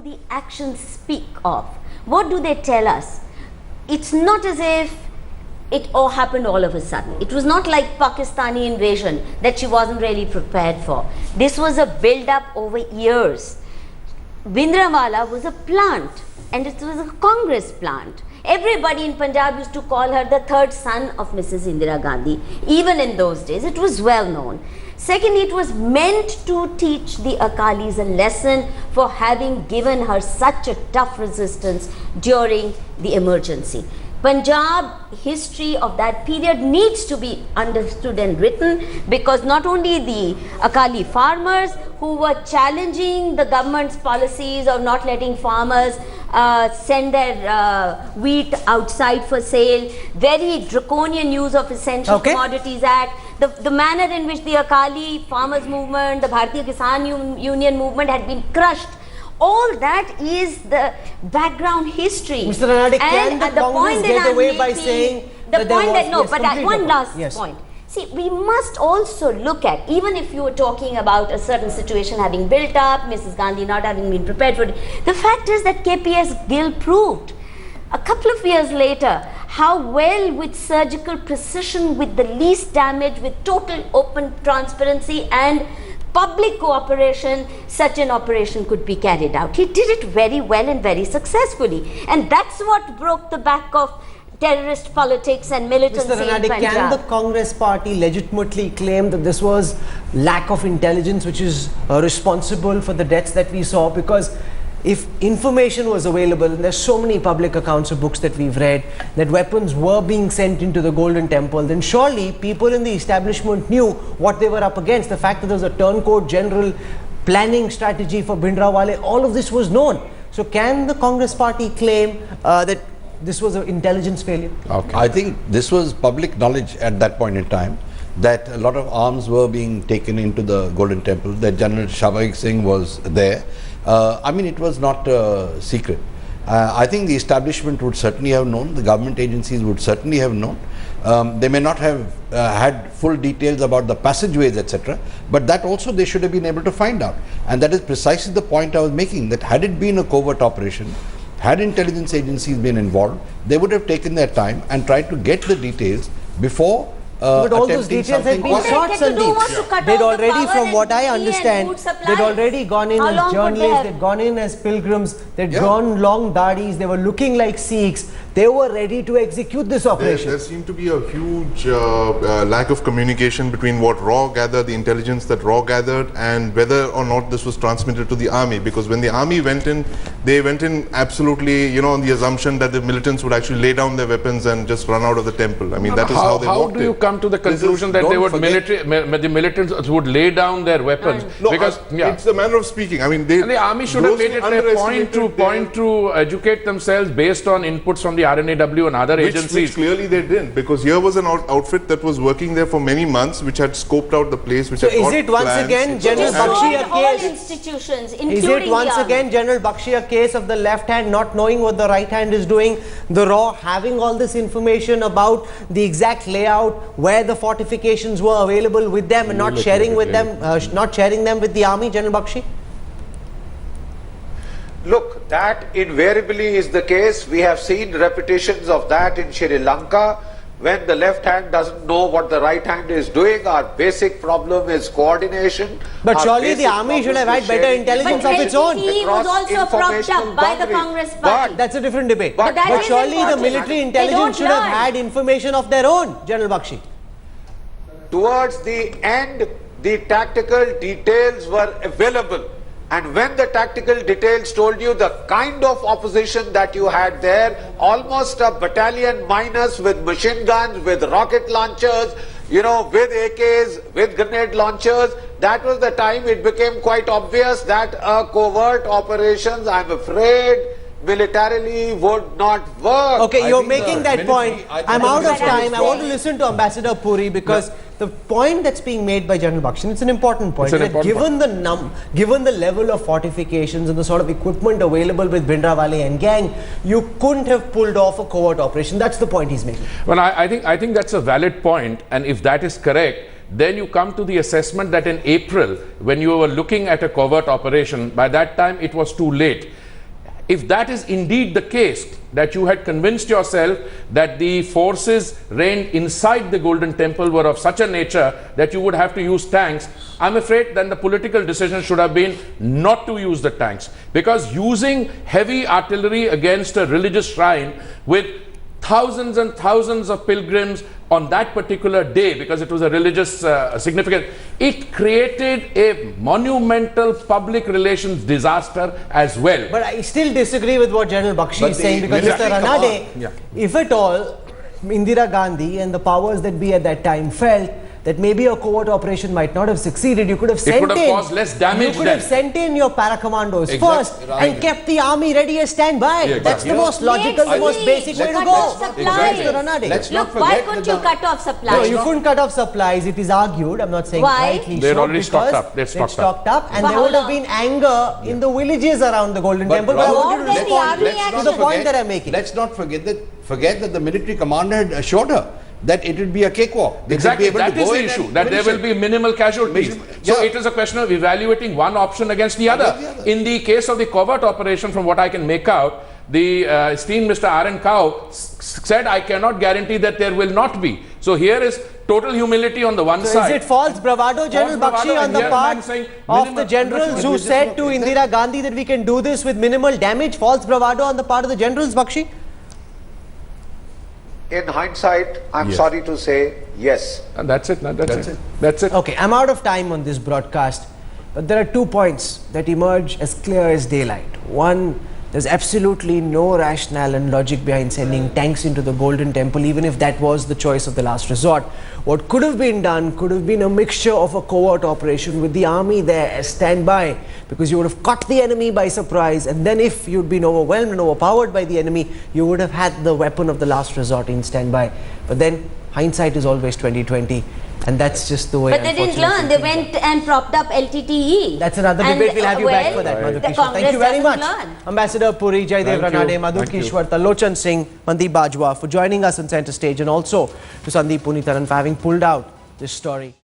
the actions speak of? What do they tell us? It's not as if it all happened all of a sudden. It was not like Pakistani invasion that she wasn't really prepared for. This was a build-up over years. Bhindranwale was a plant, and it was a Congress plant. Everybody in Punjab used to call her the third son of Mrs. Indira Gandhi. Even in those days, it was well known. Secondly, it was meant to teach the Akalis a lesson for having given her such a tough resistance during the emergency. Punjab history of that period needs to be understood and written, because not only the Akali farmers who were challenging the government's policies of not letting farmers send their wheat outside for sale, very draconian use of Essential Commodities Act, the manner in which the Akali farmers movement, the Bharatiya Kisan Union movement had been crushed. All that is the background history. Mr. Ranade, can the Congress get away by saying that there was... But one last point. See, we must also look at, even if you were talking about a certain situation having built up, Mrs. Gandhi not having been prepared for it, the fact is that KPS Gill proved a couple of years later how well, with surgical precision, with the least damage, with total open transparency and public cooperation, such an operation could be carried out. He did it very well and very successfully, and that's what broke the back of terrorist politics and militancy in Punjab. Can the Congress party legitimately claim that this was lack of intelligence which is responsible for the deaths that we saw? Because if information was available, and there's so many public accounts of books that we've read, that weapons were being sent into the Golden Temple, then surely people in the establishment knew what they were up against. The fact that there was a turncoat general planning strategy for Bhindranwale, all of this was known. So can the Congress party claim that this was an intelligence failure? I think this was public knowledge at that point in time, that a lot of arms were being taken into the Golden Temple, that General Shavik Singh was there. I mean, it was not secret. I think the establishment would certainly have known, the government agencies would certainly have known. They may not have had full details about the passageways, etc., but that also they should have been able to find out. And that is precisely the point I was making, that had it been a covert operation, had intelligence agencies been involved, they would have taken their time and tried to get the details before but all those details had been sought, Sandeep. They'd already, from what I understand, they'd already gone in as journalists, they'd gone in as pilgrims, they'd drawn long dadis, they were looking like Sikhs. They were ready to execute this operation. There seemed to be a huge lack of communication between what RAW gathered, the intelligence that RAW gathered, and whether or not this was transmitted to the army. Because when the army went in, they went in absolutely, you know, on the assumption that the militants would actually lay down their weapons and just run out of the temple. I mean, that is how they walked in. How do you come to the conclusion that they would the militants would lay down their weapons? No, because it's a manner of speaking. I mean, the army should have made it their point to educate themselves based on inputs from the RNAW and other agencies. Which clearly they didn't, because here was an outfit that was working there for many months, which had scoped out the place, which so had is it once again General Bakshi a case? Institutions, is it once again General Bakshi a case of the left hand not knowing what the right hand is doing, the RAW having all this information about the exact layout, where the fortifications were available with them, and not sharing with them, with the army, General Bakshi? Look, that invariably is the case. We have seen repetitions of that in Sri Lanka. When the left hand doesn't know what the right hand is doing, our basic problem is coordination. But surely the army should have had better intelligence of its own. He was also propped up by the Congress party. That's a different debate. But surely the military intelligence should have had information of their own, General Bakshi. Towards the end, the tactical details were available. And when the tactical details told you the kind of opposition that you had there, almost a battalion minus, with machine guns, with rocket launchers, you know, with AKs, with grenade launchers, that was the time it became quite obvious that covert operations, I'm afraid, militarily would not work. Okay, you're making that point. I'm out of time. I want to listen to Ambassador Puri, because the point that's being made by General Bakshi, it's an important point, that given the level of fortifications and the sort of equipment available with Bhindranwale and gang, you couldn't have pulled off a covert operation. That's the point he's making. Well, I think that's a valid point, and if that is correct, then you come to the assessment that in April, when you were looking at a covert operation, by that time it was too late. if that is indeed the case, that you had convinced yourself that the forces reigned inside the Golden Temple were of such a nature that you would have to use tanks, I'm afraid then the political decision should have been not to use the tanks. Because using heavy artillery against a religious shrine with thousands and thousands of pilgrims on that particular day, because it was a religious significance, it created a monumental public relations disaster as well. But I still disagree with what General Bakshi is saying, because Mr. Ranade, if at all, Indira Gandhi and the powers that be at that time felt that maybe a covert operation might not have succeeded, you could have sent it would have caused less damage. You could have sent in your paracommandos first and kept the army ready as standby. That's the most logical, the most basic way to go. Look, why couldn't you cut off supplies? No, you couldn't cut off supplies. It is argued. I'm not saying rightly so. They're already stocked up. They're stocked up, and there would have been anger in the villages around the Golden Temple. But I want you to respond to the point that I'm making. Let's not forget that the military commander had assured her that it would be a cakewalk. Exactly, that is the issue, that there will be minimal casualties. So it is a question of evaluating one option against the other. In the case of the covert operation, from what I can make out, the esteemed Mr. R.N. Cow said, I cannot guarantee that there will not be. So here is total humility on the one side. Is it false bravado, General Bakshi, on the part of the generals who said to Indira Gandhi that we can do this with minimal damage? False bravado on the part of the generals, Bakshi? In hindsight, I'm sorry to say, yes. And that's it. That's it. Okay, I'm out of time on this broadcast, but there are 2 points that emerge as clear as daylight. One, there's absolutely no rationale and logic behind sending tanks into the Golden Temple, even if that was the choice of the last resort. What could have been done could have been a mixture of a covert operation with the army there as standby, because you would have caught the enemy by surprise, and then if you'd been overwhelmed and overpowered by the enemy, you would have had the weapon of the last resort in standby. But then hindsight is always 20/20. And that's just the way. But they didn't learn. They went and propped up LTTE. That's another debate. We'll have you back for that, Madhukishwar. Thank you very much. Ambassador Puri, Jaidev Ranade, Madhukishwar, Talochan Singh, Mandeep Bajwa for joining us on Centre Stage, and also to Sandeep Punitharan for having pulled out this story.